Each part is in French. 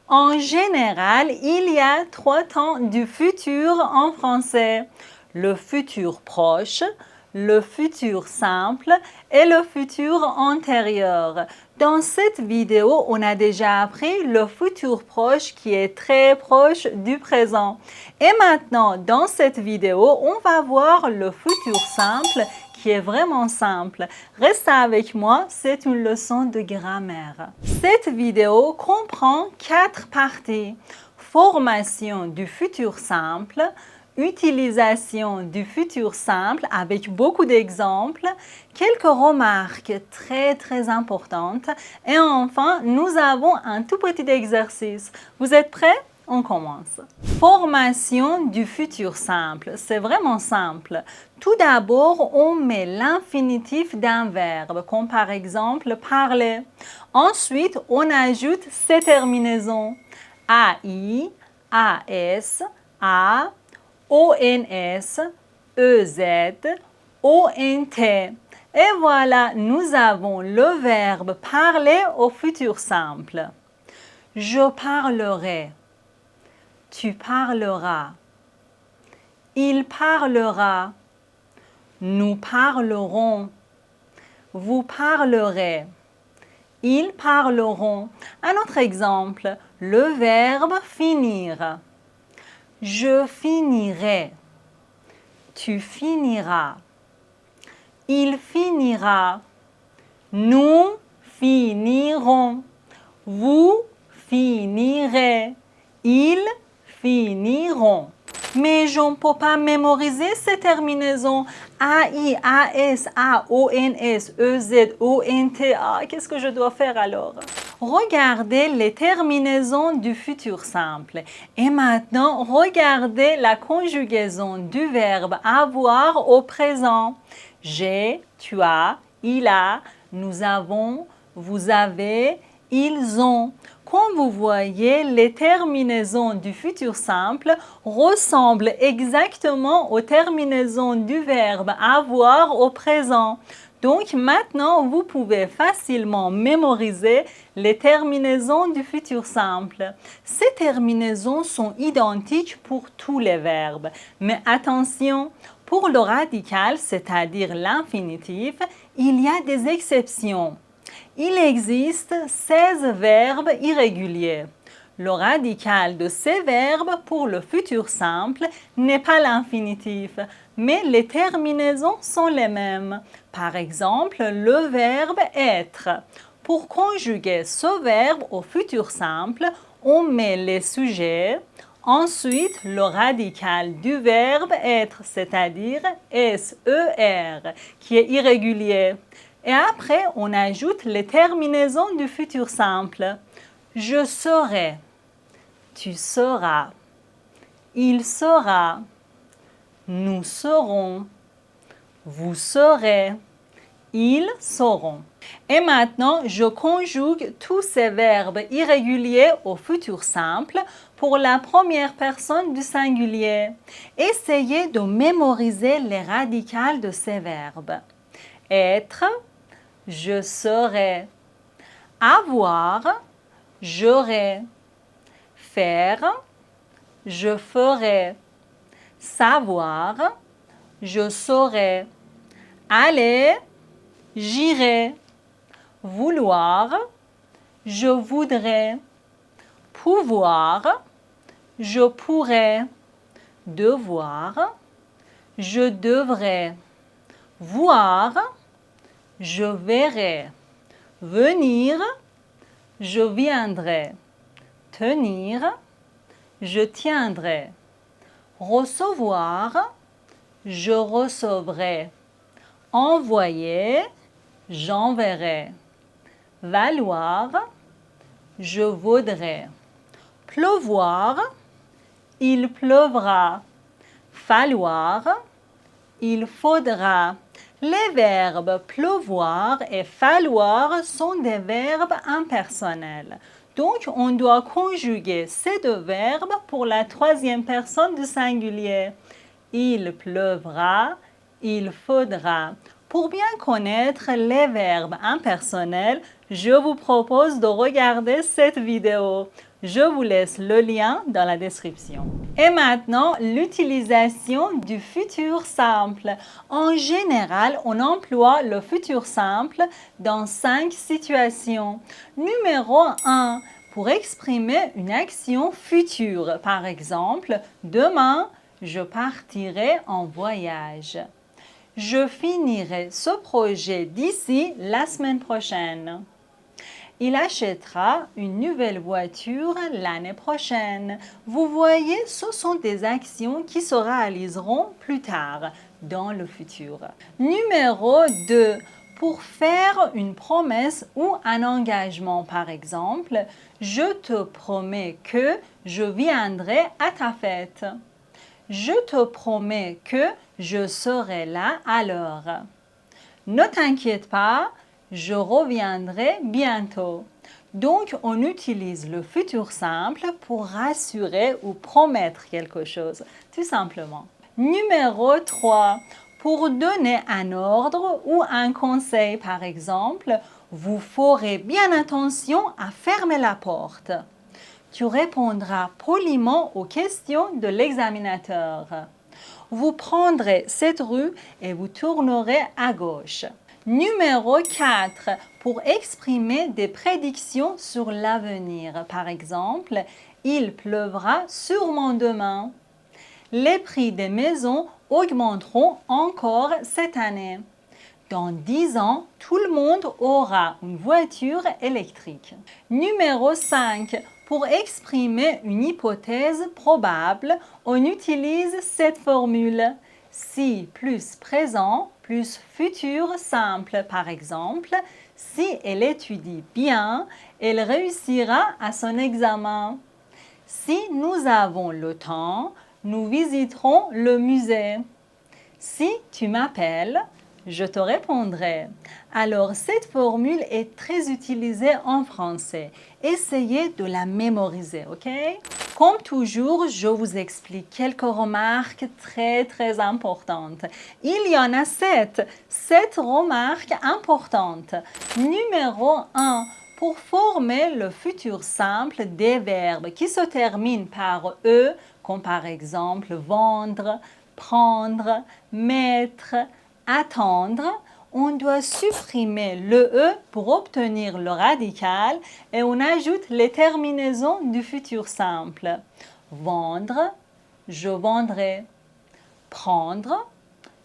En général, il y a 3 temps du futur en français. Le futur proche, le futur simple et le futur antérieur. Dans cette vidéo, on a déjà appris le futur proche qui est très proche du présent. Et maintenant, dans cette vidéo, on va voir le futur simple qui est vraiment simple. Reste avec moi, c'est une leçon de grammaire. Cette vidéo comprend 4 parties. Formation du futur simple, utilisation du futur simple avec beaucoup d'exemples, quelques remarques très importantes et enfin, nous avons un tout petit exercice. Vous êtes prêts? On commence. Formation du futur simple, c'est vraiment simple. Tout d'abord, on met l'infinitif d'un verbe, comme par exemple parler. Ensuite, on ajoute ces terminaisons AI, AS, A, ONS, EZ, ONT. Et voilà, nous avons le verbe parler au futur simple. Je parlerai. Tu parleras. Il parlera. Nous parlerons. Vous parlerez. Ils parleront. Un autre exemple, le verbe finir. Je finirai. Tu finiras. Il finira. Nous finirons. Vous finirez. Ils finiront. Mais je ne peux pas mémoriser ces terminaisons. AI, AS, A, ONS, EZ, ONT. Ah, qu'est-ce que je dois faire alors? Regardez les terminaisons du futur simple. Et maintenant, regardez la conjugaison du verbe avoir au présent. J'ai, tu as, il a, nous avons, vous avez, ils ont. Comme vous voyez, les terminaisons du futur simple ressemblent exactement aux terminaisons du verbe avoir au présent. Donc maintenant, vous pouvez facilement mémoriser les terminaisons du futur simple. Ces terminaisons sont identiques pour tous les verbes. Mais attention, pour le radical, c'est-à-dire l'infinitif, il y a des exceptions. Il existe 16 verbes irréguliers. Le radical de ces verbes pour le futur simple n'est pas l'infinitif, mais les terminaisons sont les mêmes. Par exemple, le verbe être. Pour conjuguer ce verbe au futur simple, on met les sujets, ensuite le radical du verbe être, c'est-à-dire SER, qui est irrégulier. Et après, on ajoute les terminaisons du futur simple. Je serai. Tu seras. Il sera. Nous serons. Vous serez. Ils seront. Et maintenant, je conjugue tous ces verbes irréguliers au futur simple pour la première personne du singulier. Essayez de mémoriser les radicales de ces verbes. Être, je serai. Avoir, j'aurai. Faire, je ferai. Savoir, je saurai. Aller, j'irai. Vouloir, je voudrais. Pouvoir, je pourrais. Devoir, je devrais. Voir, je verrai. Venir, je viendrai. Tenir, je tiendrai. Recevoir, je recevrai. Envoyer, j'enverrai. Valoir, je vaudrai. Pleuvoir, il pleuvra. Falloir, il faudra. Les verbes pleuvoir et falloir sont des verbes impersonnels. Donc, on doit conjuguer ces deux verbes pour la troisième personne du singulier. Il pleuvra, il faudra. Pour bien connaître les verbes impersonnels, Je vous propose de regarder cette vidéo. Je vous laisse le lien dans la description. Et maintenant, l'utilisation du futur simple. En général, on emploie le futur simple dans 5 situations. Numéro 1, pour exprimer une action future. Par exemple, demain, je partirai en voyage. Je finirai ce projet d'ici la semaine prochaine. Il achètera une nouvelle voiture l'année prochaine. Vous voyez, ce sont des actions qui se réaliseront plus tard, dans le futur. Numéro 2. Pour faire une promesse ou un engagement, par exemple, je te promets que je viendrai à ta fête. Je te promets que je serai là à l'heure. Ne t'inquiète pas, je reviendrai bientôt. Donc, on utilise le futur simple pour rassurer ou promettre quelque chose, tout simplement. Numéro 3. Pour donner un ordre ou un conseil, par exemple, vous ferez bien attention à fermer la porte. Tu répondras poliment aux questions de l'examinateur. Vous prendrez cette rue et vous tournerez à gauche. Numéro 4. Pour exprimer des prédictions sur l'avenir. Par exemple, il pleuvra sûrement demain. Les prix des maisons augmenteront encore cette année. Dans 10 ans, tout le monde aura une voiture électrique. Numéro 5. Pour exprimer une hypothèse probable, on utilise cette formule. Si plus présent plus futur simple. Par exemple, si elle étudie bien, elle réussira à son examen. Si nous avons le temps, nous visiterons le musée. Si tu m'appelles, je te répondrai. Alors, cette formule est très utilisée en français. Essayez de la mémoriser, ok? Comme toujours, je vous explique quelques remarques très importantes. Il y en a 7. 7 remarques importantes. Numéro 1. Pour former le futur simple des verbes qui se terminent par E, comme par exemple vendre, prendre, mettre, attendre, on doit supprimer le E pour obtenir le radical et on ajoute les terminaisons du futur simple. Vendre, je vendrai. Prendre,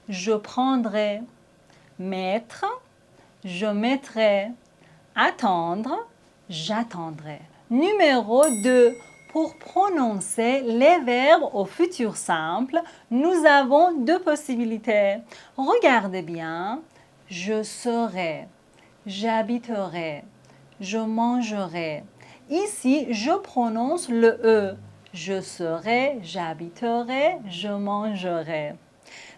je prendrai. Mettre, je mettrai. Attendre, j'attendrai. Numéro 2. Pour prononcer les verbes au futur simple, nous avons 2 possibilités. Regardez bien. Je serai, j'habiterai, je mangerai. Ici, je prononce le E. Je serai, j'habiterai, je mangerai.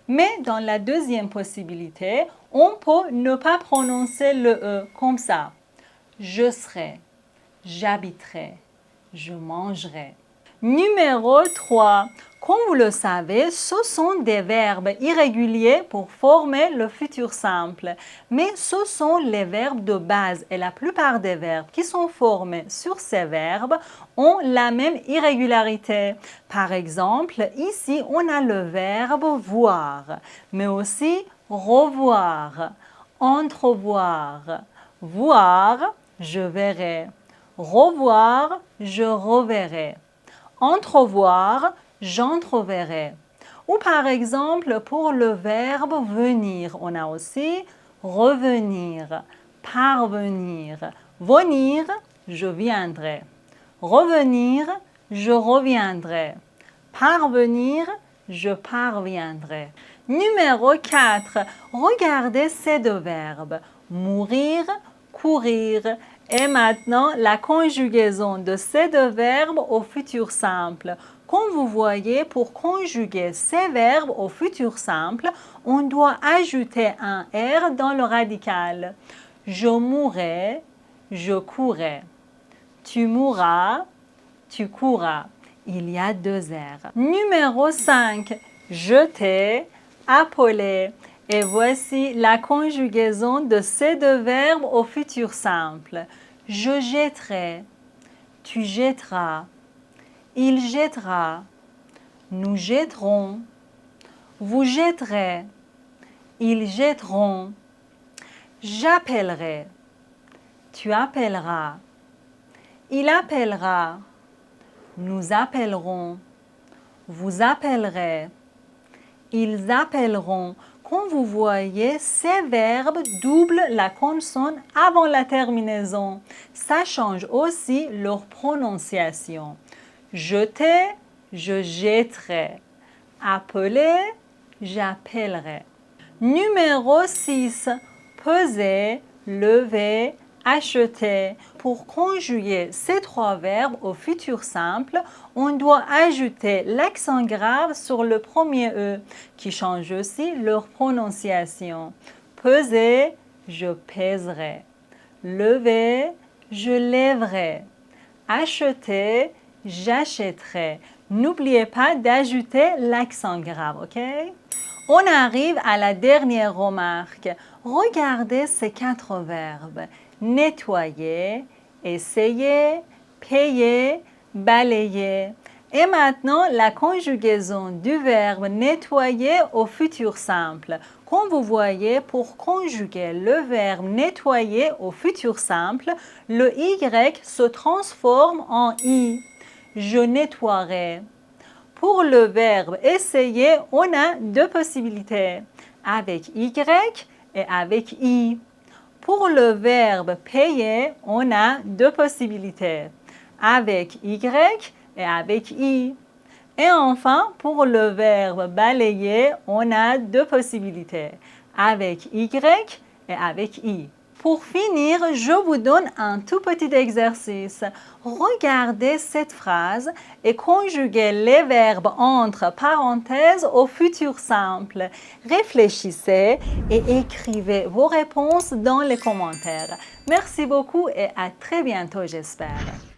Mais dans la deuxième possibilité, on peut ne pas prononcer le E comme ça. Je serai, j'habiterai, je mangerai. Numéro 3. Comme vous le savez, ce sont des verbes irréguliers pour former le futur simple. Mais ce sont les verbes de base et la plupart des verbes qui sont formés sur ces verbes ont la même irrégularité. Par exemple, ici, on a le verbe voir, mais aussi revoir, entrevoir, voir, je verrai, revoir, je reverrai, entrevoir, j'entreverrai. Ou par exemple, pour le verbe venir, on a aussi revenir, parvenir, venir, je viendrai, revenir, je reviendrai, parvenir, je parviendrai. Numéro 4, regardez ces 2 verbes, mourir, courir. Et maintenant, la conjugaison de ces 2 verbes au futur simple. Comme vous voyez, pour conjuguer ces verbes au futur simple, on doit ajouter un R dans le radical. Je mourrai, je courrai. Tu mourras, tu courras. Il y a 2 R. Numéro 5. Jeter, appeler. Et voici la conjugaison de ces deux verbes au futur simple. Je jetterai, tu jetteras, il jettera, nous jetterons, vous jetterez, ils jetteront, j'appellerai, tu appelleras, il appellera, nous appellerons, vous appellerez, ils appelleront. Quand vous voyez, ces verbes doublent la consonne avant la terminaison. Ça change aussi leur prononciation. Jeter, je jetterai. Appeler, j'appellerai. Numéro 6. Peser, lever, acheter. Pour conjuguer ces trois verbes au futur simple, on doit ajouter l'accent grave sur le premier E, qui change aussi leur prononciation. Peser, je pèserai. Lever, je lèverai. Acheter, j'achèterai. N'oubliez pas d'ajouter l'accent grave, ok? On arrive à la dernière remarque. Regardez ces quatre verbes. Nettoyer, essayer, payer, balayer. Et maintenant, la conjugaison du verbe nettoyer au futur simple. Comme vous voyez, pour conjuguer le verbe nettoyer au futur simple, le Y se transforme en I. Je nettoierai. Pour le verbe essayer, on a deux possibilités, avec Y et avec I. Pour le verbe payer, on a deux possibilités, avec Y et avec I. Et enfin, pour le verbe balayer, on a deux possibilités, avec Y et avec I. Pour finir, je vous donne un tout petit exercice. Regardez cette phrase et conjuguez les verbes entre parenthèses au futur simple. Réfléchissez et écrivez vos réponses dans les commentaires. Merci beaucoup et à très bientôt, j'espère.